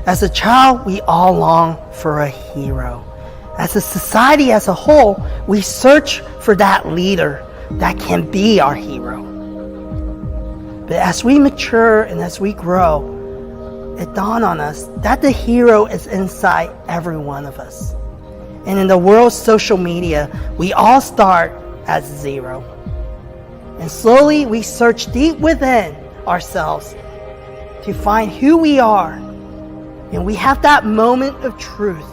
As a child, we all long for a hero. As a society as a whole, we search for that leader that can be our hero. But as we mature and as we grow, it dawned on us that the hero is inside every one of us. And in the world's social media, we all start at zero. And slowly we search deep within ourselves to find who we are. And we have that moment of truth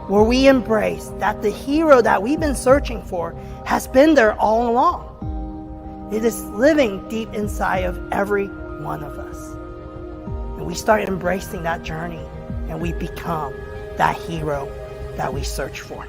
where we embrace that the hero that we've been searching for has been there all along. It is living deep inside of every one of us. And we start embracing that journey and we become that hero that we search for.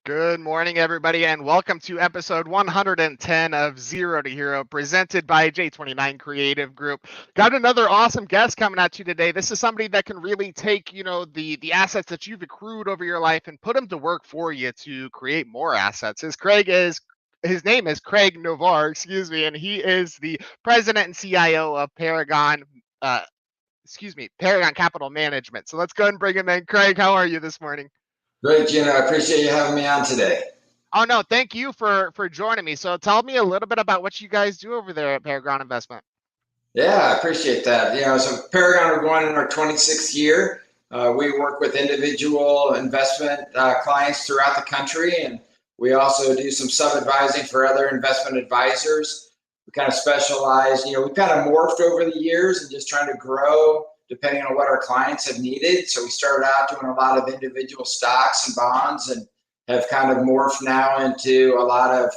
Good morning, everybody, and welcome to episode 110 of Zero to Hero, presented by J29 Creative Group. Got another awesome guest coming at you today. This is somebody that can really take, the assets that you've accrued over your life and put them to work for you to create more assets. His name is Craig Novorr, and he is the president and CIO of Paragon. Paragon Capital Management. So let's go ahead and bring him in. Craig, how are you this morning? Great, Gino. I appreciate you having me on today. Oh, no, thank you for joining me. So tell me a little bit about what you guys do over there at Paragon Investment. Yeah, I appreciate that. So Paragon, we're going in our 26th year. We work with individual investment clients throughout the country, and we also do some sub-advising for other investment advisors. We kind of specialize, we kind of morphed over the years and just trying to grow depending on what our clients have needed. So we started out doing a lot of individual stocks and bonds and have kind of morphed now into a lot of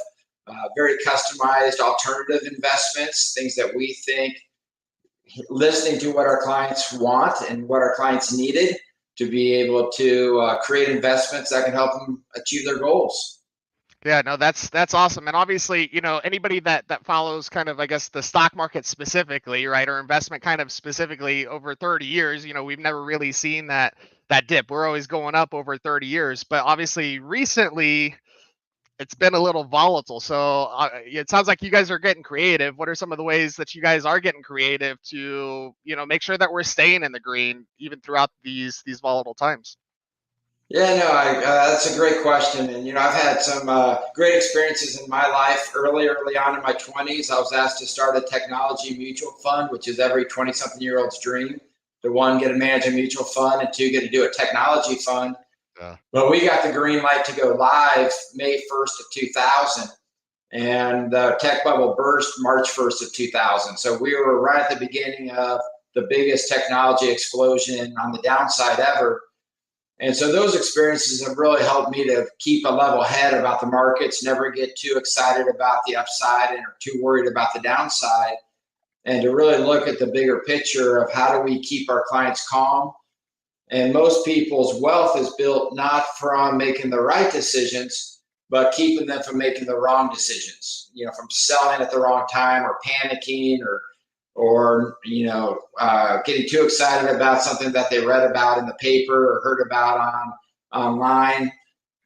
very customized alternative investments, things that we think, listening to what our clients want and what our clients needed to be able to create investments that can help them achieve their goals. Yeah, no, that's awesome. And obviously, anybody that follows kind of, I guess, the stock market specifically, right, or investment kind of specifically over 30 years, we've never really seen that dip. We're always going up over 30 years. But obviously, recently, it's been a little volatile. So it sounds like you guys are getting creative. What are some of the ways that you guys are getting creative to, make sure that we're staying in the green even throughout these volatile times? Yeah, no, that's a great question. And, I've had some great experiences in my life. Early on in my 20s, I was asked to start a technology mutual fund, which is every 20-something-year-old's dream. To one, get to manage a mutual fund, and two, get to do a technology fund. Yeah. But we got the green light to go live May 1st of 2000. And the tech bubble burst March 1st of 2000. So we were right at the beginning of the biggest technology explosion on the downside ever. And so those experiences have really helped me to keep a level head about the markets, never get too excited about the upside and are too worried about the downside, and to really look at the bigger picture of how do we keep our clients calm. And most people's wealth is built not from making the right decisions, but keeping them from making the wrong decisions, from selling at the wrong time or panicking or getting too excited about something that they read about in the paper or heard about online,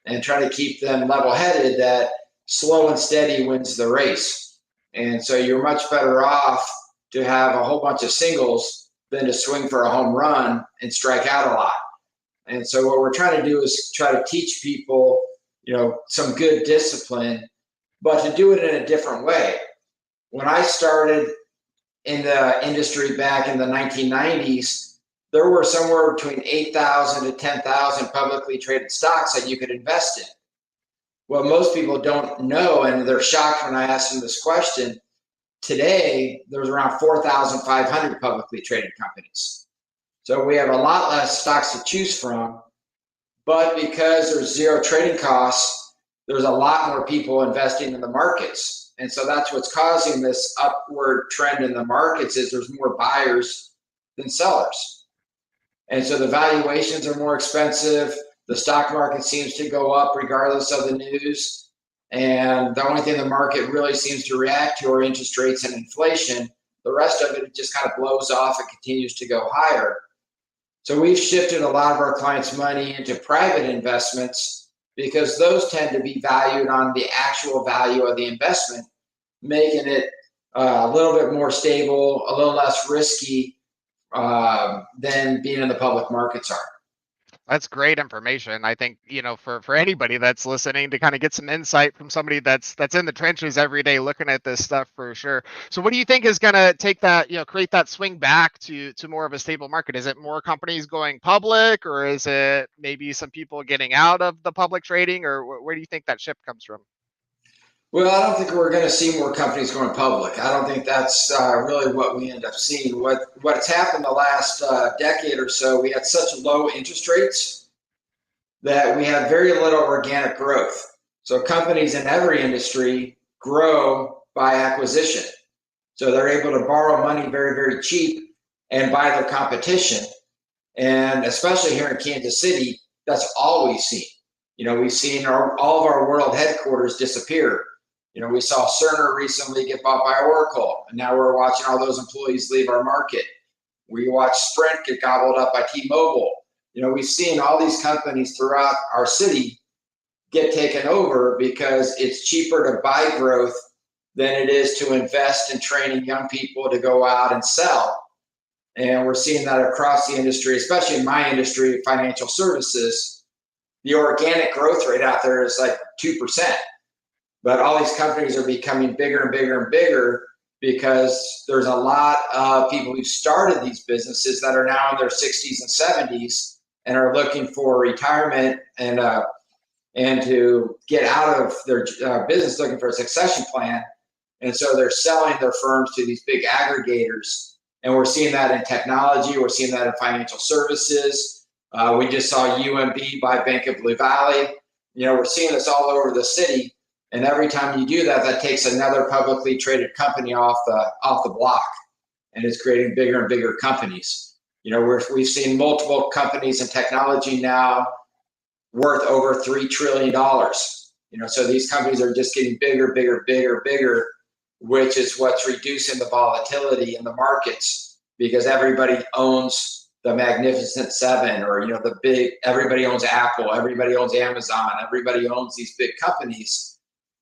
and try to keep them level-headed that slow and steady wins the race. And so you're much better off to have a whole bunch of singles than to swing for a home run and strike out a lot. And so what we're trying to do is try to teach people, some good discipline, but to do it in a different way. When I started in the industry back in the 1990s, there were somewhere between 8,000 to 10,000 publicly traded stocks that you could invest in. What most people don't know, and they're shocked when I ask them this question, today there's around 4,500 publicly traded companies. So we have a lot less stocks to choose from, but because there's zero trading costs, there's a lot more people investing in the markets. And so that's what's causing this upward trend in the markets, is there's more buyers than sellers. And so the valuations are more expensive. The stock market seems to go up regardless of the news. And the only thing the market really seems to react to are interest rates and inflation. The rest of it just kind of blows off and continues to go higher. So we've shifted a lot of our clients' money into private investments because those tend to be valued on the actual value of the investment, making it a little bit more stable, a little less risky than being in the public markets are. That's great information. I think, for anybody that's listening to kind of get some insight from somebody that's in the trenches every day looking at this stuff for sure. So what do you think is going to take that, create that swing back to more of a stable market? Is it more companies going public, or is it maybe some people getting out of the public trading, or where do you think that shift comes from? Well, I don't think we're going to see more companies going public. I don't think that's really what we end up seeing. What's happened the last decade or so, we had such low interest rates that we have very little organic growth. So companies in every industry grow by acquisition. So they're able to borrow money very, very cheap and buy their competition. And especially here in Kansas City, that's all we've seen. We've seen all of our world headquarters disappear. We saw Cerner recently get bought by Oracle, and now we're watching all those employees leave our market. We watched Sprint get gobbled up by T-Mobile. We've seen all these companies throughout our city get taken over because it's cheaper to buy growth than it is to invest in training young people to go out and sell. And we're seeing that across the industry, especially in my industry, financial services. The organic growth rate out there is like 2%. But all these companies are becoming bigger and bigger and bigger because there's a lot of people who started these businesses that are now in their 60s and 70s and are looking for retirement and to get out of their business, looking for a succession plan. And so they're selling their firms to these big aggregators. And we're seeing that in technology. We're seeing that in financial services. We just saw UMB buy Bank of Blue Valley. We're seeing this all over the city. And every time you do that, that takes another publicly traded company off the block, and it's creating bigger and bigger companies. We've seen multiple companies in technology now worth over $3 trillion. So these companies are just getting bigger, bigger, bigger, bigger, which is what's reducing the volatility in the markets because everybody owns the Magnificent Seven, or everybody owns Apple, everybody owns Amazon, everybody owns these big companies.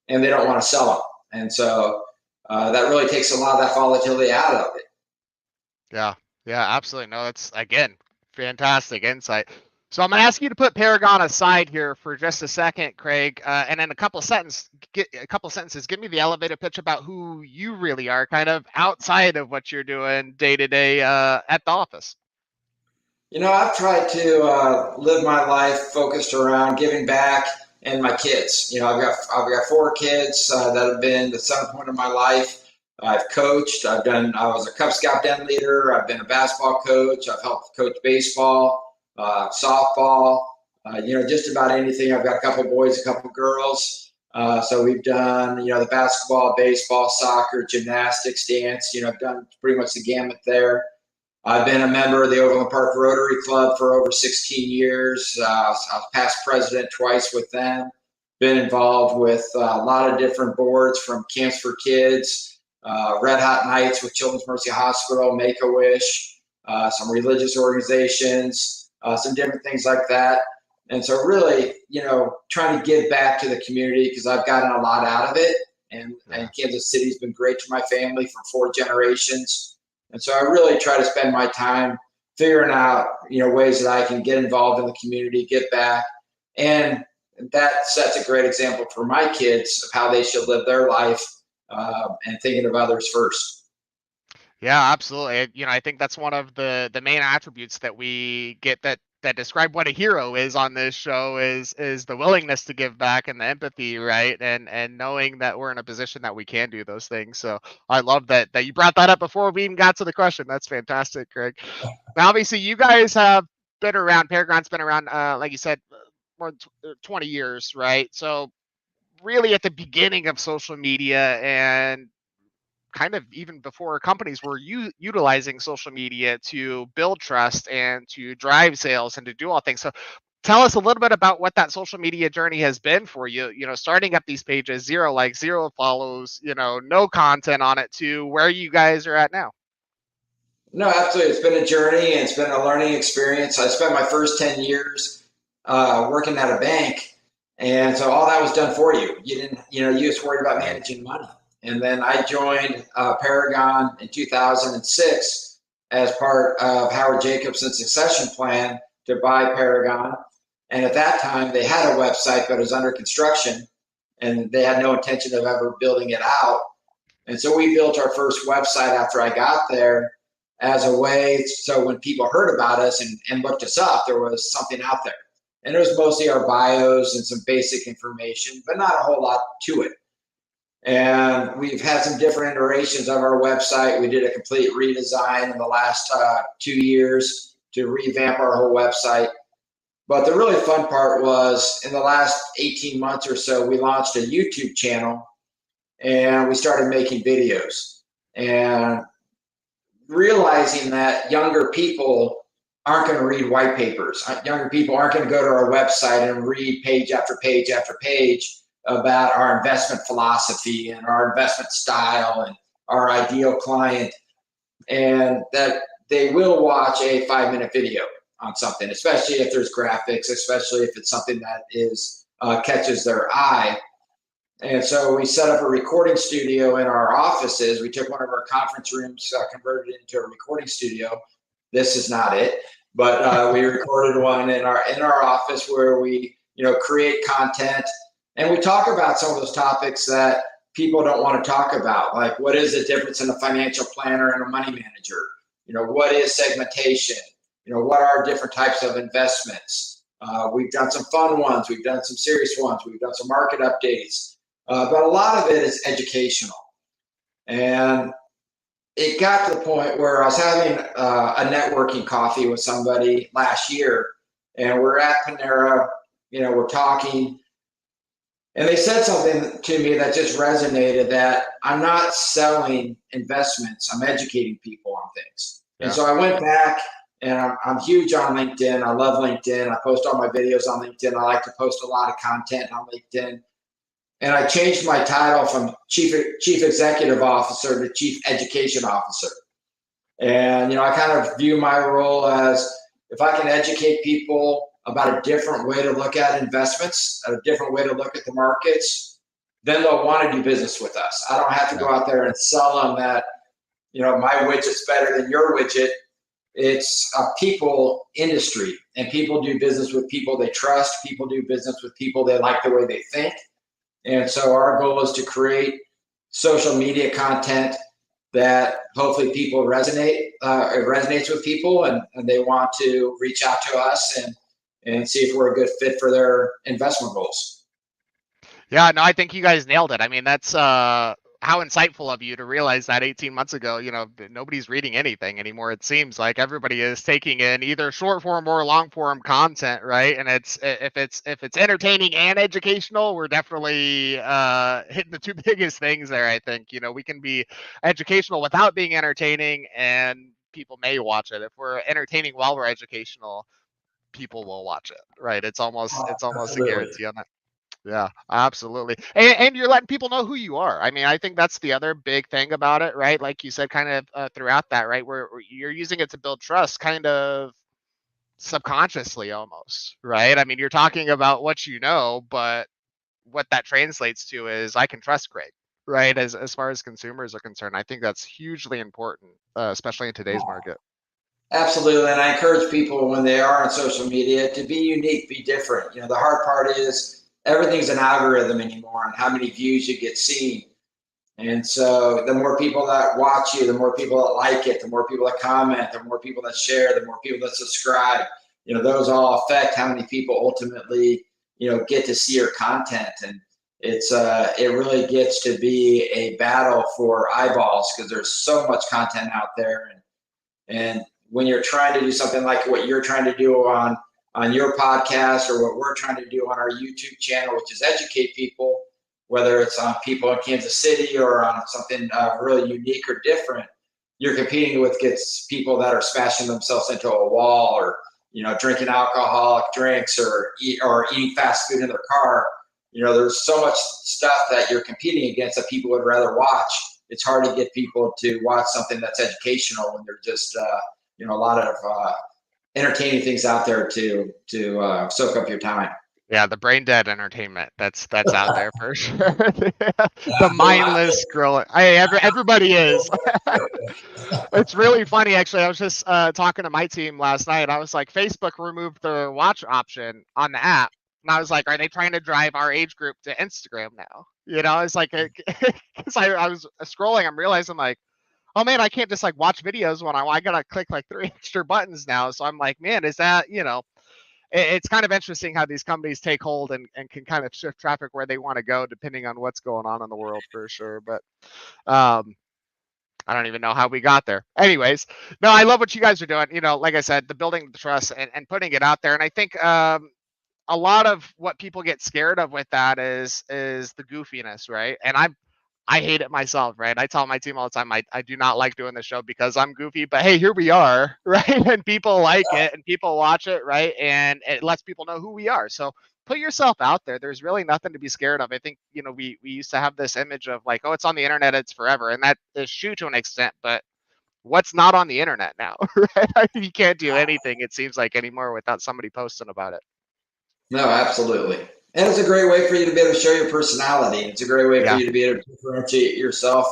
And they don't want to sell them. And so that really takes a lot of that volatility out of it. Yeah, absolutely. No, that's, again, fantastic insight. So I'm going to ask you to put Paragon aside here for just a second, Craig, and then a couple sentences. Give me the elevator pitch about who you really are, kind of outside of what you're doing day to day at the office. I've tried to live my life focused around giving back and my kids. I've got 4 kids that have been the center point of my life. I've coached. I was a Cub Scout den leader. I've been a basketball coach. I've helped coach baseball, softball, just about anything. I've got a couple boys, a couple girls. So we've done, the basketball, baseball, soccer, gymnastics, dance. I've done pretty much the gamut there. I've been a member of the Overland Park Rotary Club for over 16 years. I was past president twice with them. Been involved with a lot of different boards, from Camps for Kids, Red Hot Nights with Children's Mercy Hospital, Make-A-Wish, some religious organizations, some different things like that. And so really, trying to give back to the community because I've gotten a lot out of it. And Kansas City's been great to my family for 4 generations. And so I really try to spend my time figuring out, ways that I can get involved in the community, give back. And that sets a great example for my kids of how they should live their life and thinking of others first. Yeah, absolutely. I think that's one of the main attributes that we get that describe what a hero is on this show is the willingness to give back and the empathy, right? And knowing that we're in a position that we can do those things. So I love that you brought that up before we even got to the question. That's fantastic, Craig. Now, obviously, you guys have been around. Paragon's been around, like you said, more than 20 years, right? So really at the beginning of social media, and kind of even before companies were utilizing social media to build trust and to drive sales and to do all things. So tell us a little bit about what that social media journey has been for you, starting up these pages, 0 likes, 0 follows, no content on it, to where you guys are at now. No, absolutely. It's been a journey and it's been a learning experience. I spent my first 10 years working at a bank, And so all that was done for you. You didn't, you just worried about managing money. And then I joined Paragon in 2006 as part of Howard Jacobson's succession plan to buy Paragon. And at that time, they had a website, but it was under construction, and they had no intention of ever building it out. And so we built our first website after I got there as a way, so when people heard about us and looked us up, there was something out there. And it was mostly our bios and some basic information, but not a whole lot to it. And we've had some different iterations of our website. We did a complete redesign in the last 2 years to revamp our whole website. But the really fun part was in the last 18 months or so, we launched a YouTube channel and we started making videos. And realizing that younger people aren't going to read white papers. Younger people aren't going to go to our website and read page after page after page about our investment philosophy and our investment style and our ideal client, and that they will watch a 5-minute video on something, especially if there's graphics, especially if it's something that is catches their eye. And so we set up a recording studio in our offices. We took one of our conference rooms, converted it into a recording studio. This is not it, but we recorded one in our office where we, create content, and we talk about some of those topics that people don't want to talk about, like what is the difference in a financial planner and a money manager? What is segmentation? What are different types of investments? We've done some fun ones. We've done some serious ones. We've done some market updates. But a lot of it is educational. And it got to the point where I was having a networking coffee with somebody last year, and we're at Panera, we're talking, and they said something to me that just resonated, that I'm not selling investments, I'm educating people on things. Yeah. And so I went back, and I'm huge on LinkedIn. I love LinkedIn. I post all my videos on LinkedIn. I like to post a lot of content on LinkedIn. And I changed my title from chief executive officer to chief education officer. And, I kind of view my role as, if I can educate people about a different way to look at investments, a different way to look at the markets, then they'll want to do business with us. I don't have to go out there and sell them that, my widget's better than your widget. It's a people industry, and people do business with people they trust. People do business with people they like the way they think. And so our goal is to create social media content that hopefully people resonates with people, and they want to reach out to us and see if we're a good fit for their investment goals. Yeah, no, I think you guys nailed it. I mean, that's how insightful of you to realize that 18 months ago, nobody's reading anything anymore. It seems like everybody is taking in either short form or long form content, right? And if it's entertaining and educational, we're definitely hitting the two biggest things there. I think, we can be educational without being entertaining, and people may watch it. If we're entertaining while we're educational, people will watch it, right? It's almost a guarantee on that. Yeah, absolutely. And you're letting people know who you are. I mean, I think that's the other big thing about it, right? Like you said, kind of throughout that, right? Where you're using it to build trust, kind of subconsciously almost, right? I mean, you're talking about what you know, but what that translates to is, I can trust Craig, right? As far as consumers are concerned, I think that's hugely important, especially in today's market. Absolutely. And I encourage people, when they are on social media, to be unique, be different. The hard part is, everything's an algorithm anymore on how many views you get seen. And so the more people that watch you, the more people that like it, the more people that comment, the more people that share, the more people that subscribe, those all affect how many people ultimately, get to see your content. And it really gets to be a battle for eyeballs, because there's so much content out there. And when you're trying to do something like what you're trying to do on your podcast, or what we're trying to do on our YouTube channel, which is educate people, whether it's on people in Kansas City or on something really unique or different, you're competing with people that are smashing themselves into a wall, or drinking alcoholic drinks, or eating fast food in their car. There's so much stuff that you're competing against that people would rather watch. It's hard to get people to watch something that's educational when they're just a lot of entertaining things out there to soak up your time. Yeah, the brain dead entertainment. That's out there for sure. The mindless scrolling. Everybody is. It's really funny, actually. I was just talking to my team last night. I was like, Facebook removed the watch option on the app, and I was like, are they trying to drive our age group to Instagram now? You know, it's like, because I was scrolling, I'm realizing like, oh man, I can't just like watch videos when I gotta click like 3 extra buttons now. So I'm like, man, is that, it's kind of interesting how these companies take hold and can kind of shift traffic where they want to go depending on what's going on in the world for sure. But I don't even know how we got there. Anyways, no, I love what you guys are doing. Like I said, the building the trust and putting it out there. And I think a lot of what people get scared of with that is the goofiness, right? And I hate it myself, right? I tell my team all the time, I do not like doing the show because I'm goofy, but hey, here we are, right? And people like it and people watch it, right? And it lets people know who we are. So put yourself out there. There's really nothing to be scared of. I think, we used to have this image of like, oh, it's on the internet, it's forever. And that is true to an extent, but what's not on the internet now, right? You can't do anything, it seems like, anymore without somebody posting about it. No, absolutely. And it's a great way for you to be able to show your personality. It's a great way for Yeah. you to be able to differentiate yourself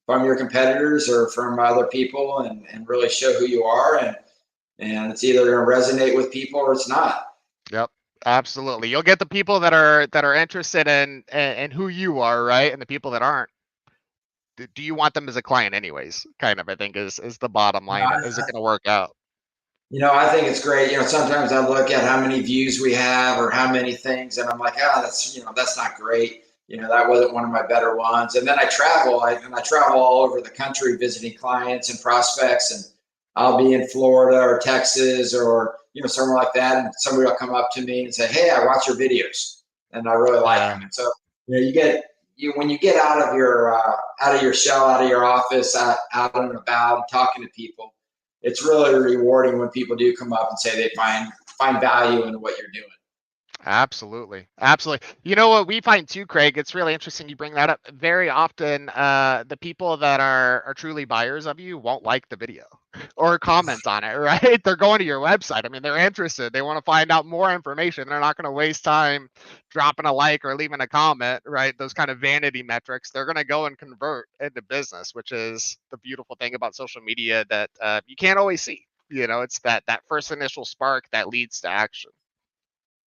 from your competitors or from other people and really show who you are. And it's either going to resonate with people or it's not. Yep. Absolutely. You'll get the people that are interested in who you are, right? And the people that aren't. Do you want them as a client anyways? Kind of, I think is the bottom line. Is it going to work out? I think it's great. Sometimes I look at how many views we have or how many things, and I'm like, that's not great. That wasn't one of my better ones. And then I travel, I travel all over the country visiting clients and prospects, and I'll be in Florida or Texas or somewhere like that, and somebody will come up to me and say, "Hey, I watch your videos, and I really like them." And so when you get out of your shell, out of your office, out and about, and talking to people, it's really rewarding when people do come up and say they find value in what you're doing. Absolutely. Absolutely. You know what we find too, Craig? It's really interesting you bring that up. Very often, the people that are truly buyers of you won't like the video or comment on it, right? They're going to your website. I mean, they're interested. They want to find out more information. They're not going to waste time dropping a like or leaving a comment, right? Those kind of vanity metrics. They're going to go and convert into business, which is the beautiful thing about social media that you can't always see. It's that first initial spark that leads to action.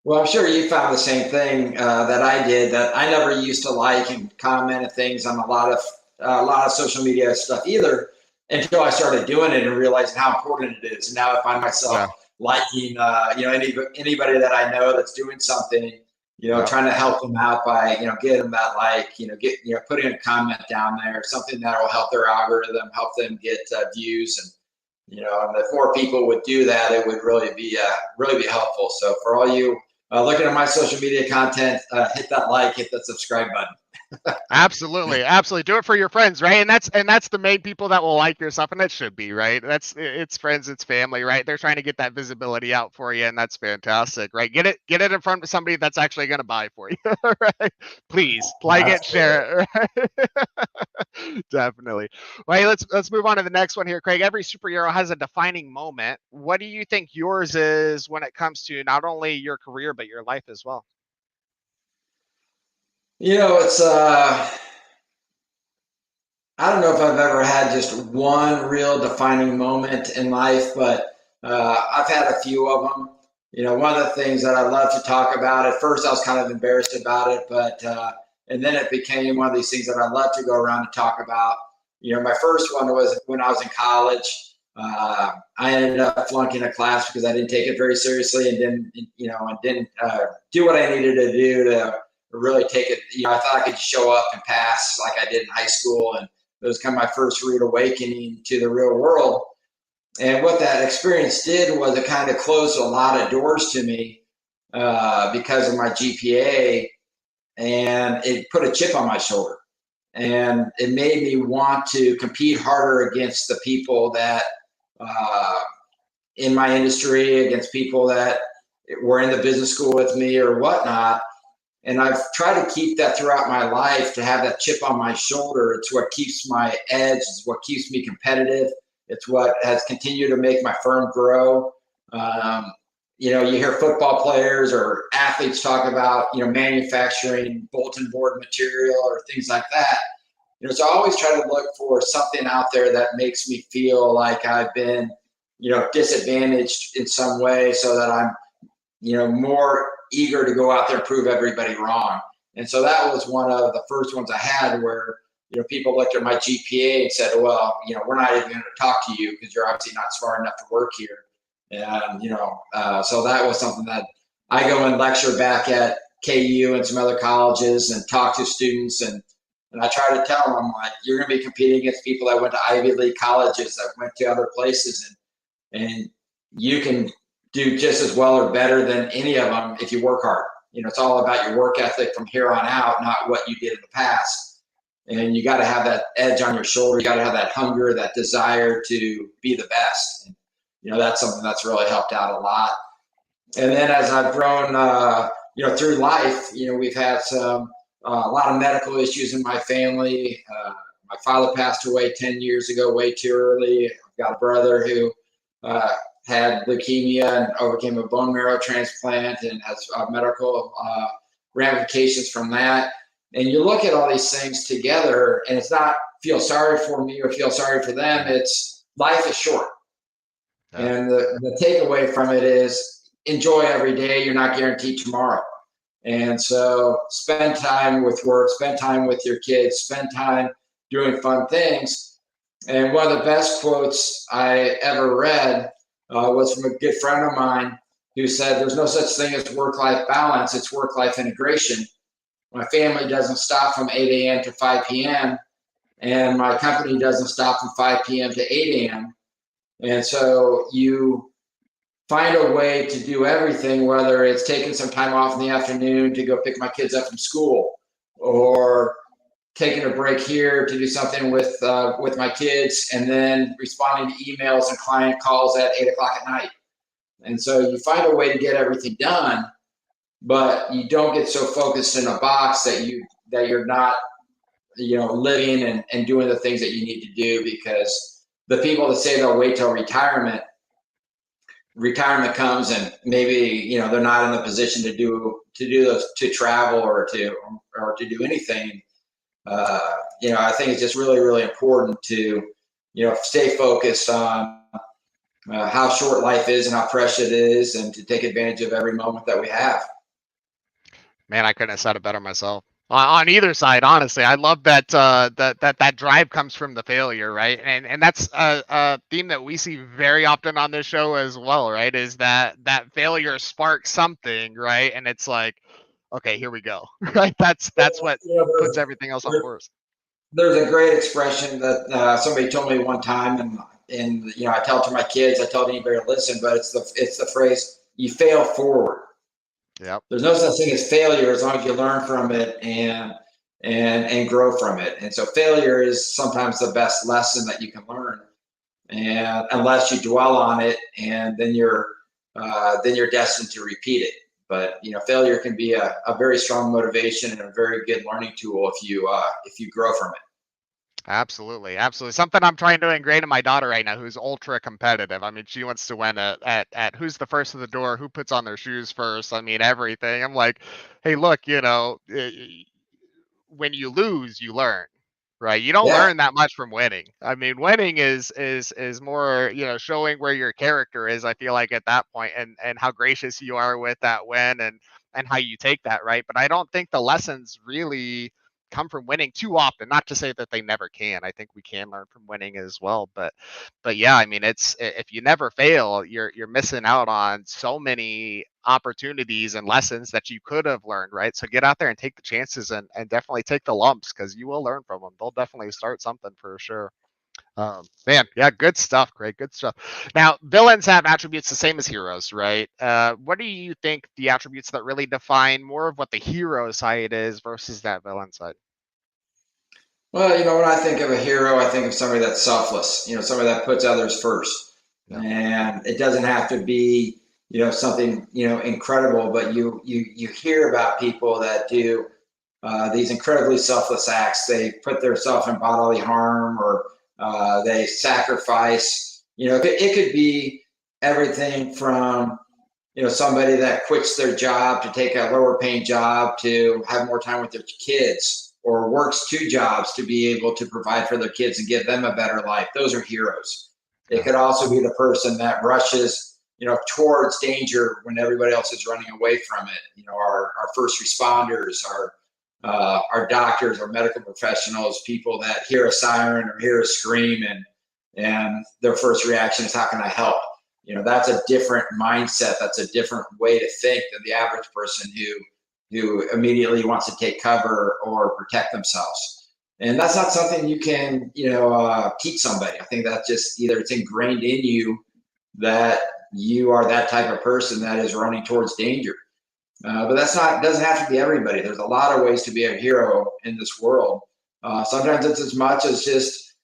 Well, I'm sure you found the same thing that I did. That I never used to like and comment and things on a lot of social media stuff either, until I started doing it and realizing how important it is. And now I find myself liking, anybody that I know that's doing something, trying to help them out by, getting them that like, putting a comment down there, something that will help their algorithm, help them get views and. And if more people would do that, it would really be helpful. So for all you looking at my social media content, hit that like, hit that subscribe button. Absolutely. Do it for your friends, right? And that's the main people that will like your stuff, and that should be, right? It's friends, it's family, right? They're trying to get that visibility out for you, and that's fantastic, right? Get it in front of somebody that's actually going to buy for you, right? Please like it, share it. Right? Definitely. Well, hey, let's move on to the next one here, Craig. Every superhero has a defining moment. What do you think yours is when it comes to not only your career but your life as well? It's I don't know if I've ever had just one real defining moment in life, but I've had a few of them. One of the things that I love to talk about, at first I was kind of embarrassed about it, but and then it became one of these things that I love to go around and talk about. My first one was when I was in college. I ended up flunking a class because I didn't take it very seriously and didn't do what I needed to do to really take it. I thought I could show up and pass like I did in high school, and it was kind of my first rude awakening to the real world. And what that experience did was it kind of closed a lot of doors to me because of my GPA, and it put a chip on my shoulder. And it made me want to compete harder against the people that in my industry, against people that were in the business school with me or whatnot. And I've tried to keep that throughout my life, to have that chip on my shoulder. It's what keeps my edge. It's what keeps me competitive. It's what has continued to make my firm grow. you hear football players or athletes talk about, manufacturing bulletin board material or things like that. So I always try to look for something out there that makes me feel like I've been, disadvantaged in some way, so that I'm, more eager to go out there and prove everybody wrong. And so that was one of the first ones I had where, people looked at my GPA and said, well, we're not even going to talk to you because you're obviously not smart enough to work here. And, so that was something that I go and lecture back at KU and some other colleges and talk to students. And I try to tell them, like, you're going to be competing against people that went to Ivy League colleges, that went to other places. And you can do just as well or better than any of them if you work hard. It's all about your work ethic from here on out, not what you did in the past. And you got to have that edge on your shoulder. You got to have that hunger, that desire to be the best. And, that's something that's really helped out a lot. And then as I've grown, through life, we've had a lot of medical issues in my family. My father passed away 10 years ago, way too early. I've got a brother who had leukemia and overcame a bone marrow transplant and has medical ramifications from that. And you look at all these things together, and it's not feel sorry for me or feel sorry for them. It's life is short. Yeah. And the takeaway from it is enjoy every day. You're not guaranteed tomorrow. And so spend time with work, spend time with your kids, spend time doing fun things. And one of the best quotes I ever read was from a good friend of mine who said, there's no such thing as work-life balance, it's work-life integration. My family doesn't stop from 8 a.m. to 5 p.m. and my company doesn't stop from 5 p.m. to 8 a.m. And so you find a way to do everything, whether it's taking some time off in the afternoon to go pick my kids up from school, or taking a break here to do something with my kids, and then responding to emails and client calls at 8 o'clock at night. And so you find a way to get everything done, but you don't get so focused in a box that you're not, living and doing the things that you need to do. Because the people that say they'll wait till retirement comes and maybe, they're not in the position to do those, to travel or to do anything. I think it's just really, really important to, stay focused on how short life is and how precious it is, and to take advantage of every moment that we have. Man, I couldn't have said it better myself. On either side, honestly, I love that that drive comes from the failure, right? And that's a theme that we see very often on this show as well, right? Is that failure sparks something, right? And it's like, okay, here we go, right? That's what puts everything else on course. There's a great expression that somebody told me one time, and I tell it to my kids, I tell anybody to listen, but it's the phrase, you fail forward. Yep. There's no such thing as failure as long as you learn from it and grow from it. And so failure is sometimes the best lesson that you can learn, and unless you dwell on it, and then you're destined to repeat it. But failure can be a very strong motivation and a very good learning tool if you grow from it. Absolutely. Something I'm trying to ingrain in my daughter right now, who's ultra competitive. I mean, she wants to win at who's the first of the door, who puts on their shoes first. I mean, everything. I'm like, hey, look, when you lose, you learn, right? You don't learn that much from winning. I mean, winning is more, showing where your character is, I feel like, at that point, and how gracious you are with that win, and how you take that, right? But I don't think the lessons really come from winning too often. Not to say that they never can. I think we can learn from winning as well. But yeah, I mean, it's, if you never fail, you're missing out on so many opportunities and lessons that you could have learned, right? So get out there and take the chances, and definitely take the lumps, because you will learn from them. They'll definitely start something for sure. Man, yeah, good stuff, Craig. Good stuff. Now, villains have attributes the same as heroes, right? What do you think the attributes that really define more of what the hero side is versus that villain side? Well, when I think of a hero, I think of somebody that's selfless, somebody that puts others first. Yeah. And it doesn't have to be, something, incredible, but you hear about people that do these incredibly selfless acts. They put themselves in bodily harm, or they sacrifice. It could be everything from somebody that quits their job to take a lower paying job to have more time with their kids, or works 2 jobs to be able to provide for their kids and give them a better life. Those are heroes. It could also be the person that rushes, towards danger when everybody else is running away from it. Our first responders, our doctors, our medical professionals, people that hear a siren or hear a scream, and their first reaction is, how can I help? That's a different mindset. That's a different way to think than the average person who immediately wants to take cover or protect themselves. And that's not something you can, teach somebody. I think that's just either it's ingrained in you that you are that type of person that is running towards danger. But doesn't have to be everybody. There's a lot of ways to be a hero in this world. Sometimes it's as much as just,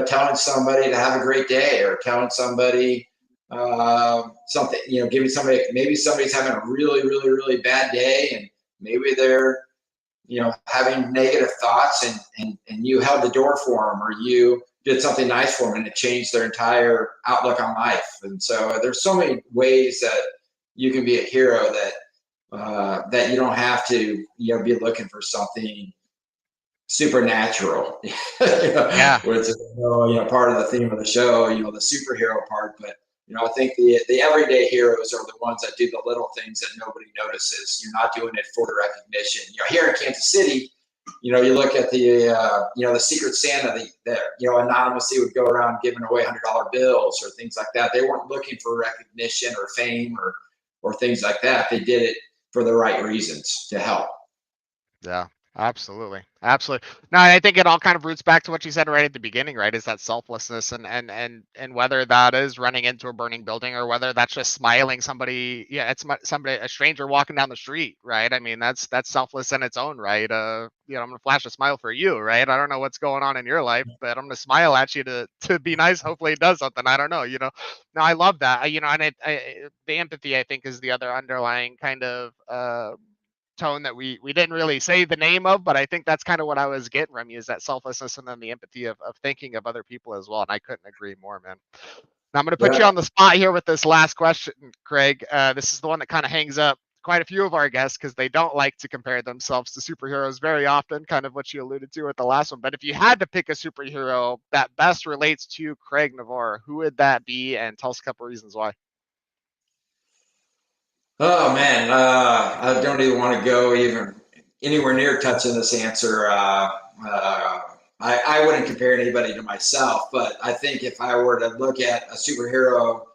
telling somebody to have a great day, or telling somebody something, giving somebody, maybe somebody's having a really, really, really bad day, and maybe they're, having negative thoughts, and you held the door for them, or you did something nice for them, and it changed their entire outlook on life. And so there's so many ways that you can be a hero that you don't have to, be looking for something supernatural, Yeah. which is, part of the theme of the show, the superhero part. But, I think the everyday heroes are the ones that do the little things that nobody notices. You're not doing it for the recognition. Here in Kansas City, you look at the Secret Santa that anonymously would go around giving away $100 bills or things like that. They weren't looking for recognition or fame or things like that. They did it for the right reasons, to help. Yeah, absolutely. Absolutely. No, I think it all kind of roots back to what you said right at the beginning, right? Is that selflessness, and whether that is running into a burning building, or whether that's just smiling somebody, somebody, a stranger walking down the street, right? I mean, that's selfless in its own right. I'm gonna flash a smile for you, right? I don't know what's going on in your life, but I'm gonna smile at you to be nice. Hopefully it does something. I don't know, No, I love that. And the empathy, I think, is the other underlying kind of tone that we didn't really say the name of, but I think that's kind of what I was getting from you, is that selflessness, and then the empathy of thinking of other people as well. And I couldn't agree more, man. Now I'm going to put you Yeah. on the spot here with this last question, Craig. This is the one that kind of hangs up quite a few of our guests, because they don't like to compare themselves to superheroes very often, kind of what you alluded to with the last one. But if you had to pick a superhero that best relates to Craig Novorr, who would that be? And tell us a couple reasons why. Oh man, I don't even want to go even anywhere near touching this answer. I wouldn't compare anybody to myself, but I think if I were to look at a superhero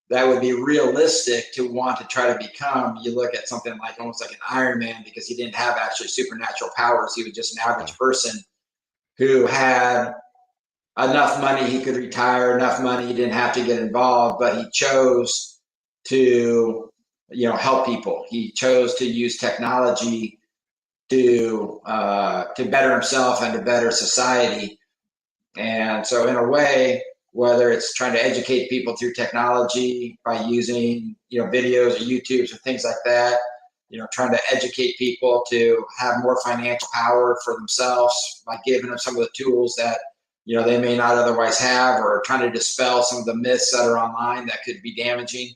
that would be realistic to want to try to become, you look at something like almost like an Iron Man, because he didn't have actually supernatural powers. He was just an average person who had enough money he could retire, enough money he didn't have to get involved, but he chose to help people. He chose to use technology to better himself and to better society. And so in a way, whether it's trying to educate people through technology by using videos or YouTubes or things like that, trying to educate people to have more financial power for themselves by giving them some of the tools that they may not otherwise have, or trying to dispel some of the myths that are online that could be damaging.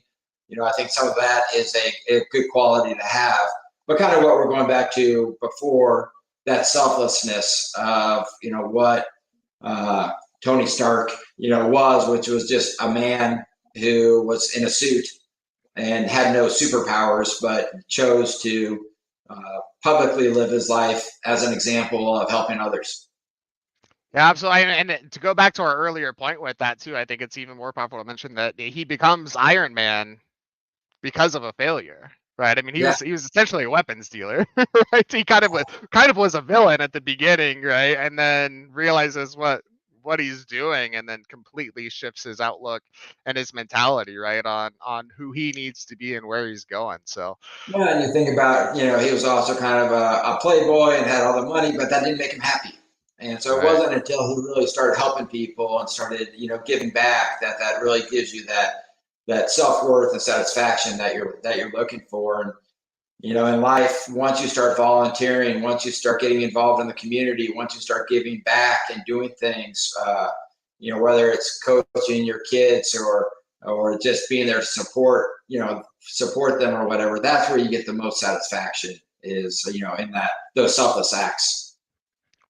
I think some of that is a good quality to have. But kind of what we're going back to before, that selflessness of what Tony Stark was, which was just a man who was in a suit and had no superpowers, but chose to publicly live his life as an example of helping others. Yeah, absolutely. And to go back to our earlier point with that too, I think it's even more powerful to mention that he becomes Iron Man because of a failure, right? I mean, he Yeah. was essentially a weapons dealer, right? He kind of was a villain at the beginning, right? And then realizes what he's doing, and then completely shifts his outlook and his mentality, right, on who he needs to be and where he's going. So Yeah, and you think about, he was also kind of a playboy and had all the money, but that didn't make him happy. And so it right. wasn't until he really started helping people and started, giving back, that really gives you that self-worth and satisfaction that you're looking for. And in life, once you start volunteering, once you start getting involved in the community, once you start giving back and doing things, whether it's coaching your kids or or just being there to support them or whatever, that's where you get the most satisfaction is, in those selfless acts.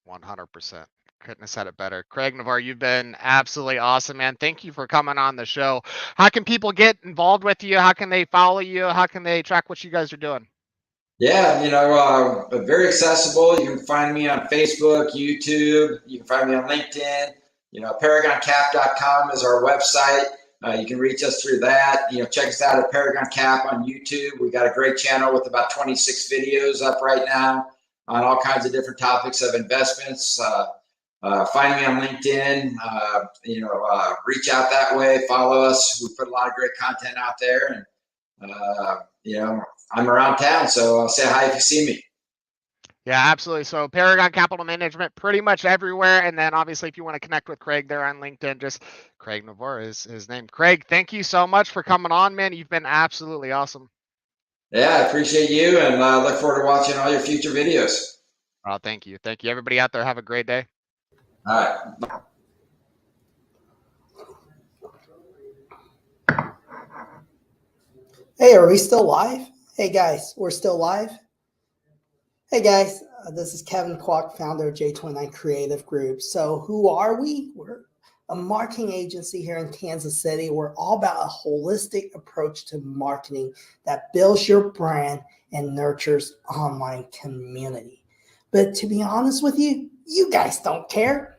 100%. Couldn't have said it better. Craig Novorr, you've been absolutely awesome, man. Thank you for coming on the show. How can people get involved with you? How can they follow you? How can they track what you guys are doing? Yeah, very accessible. You can find me on Facebook, YouTube. You can find me on LinkedIn. ParagonCap.com is our website. You can reach us through that. Check us out at Paragon Cap on YouTube. We got a great channel with about 26 videos up right now on all kinds of different topics of investments. Find me on LinkedIn. Reach out that way. Follow us. We put a lot of great content out there, and I'm around town, so say hi if you see me. Yeah, absolutely. So Paragon Capital Management, pretty much everywhere. And then obviously, if you want to connect with Craig there on LinkedIn, just Craig Novorr is his name. Craig, thank you so much for coming on, man. You've been absolutely awesome. Yeah, I appreciate you, and look forward to watching all your future videos. Oh, thank you. Thank you. Everybody out there, have a great day. All right. Hey, are we still live? Hey guys, we're still live. Hey guys, this is Kevin Kwok, founder of J29 Creative Group. So who are we? We're a marketing agency here in Kansas City. We're all about a holistic approach to marketing that builds your brand and nurtures online community. But to be honest with you, you guys don't care.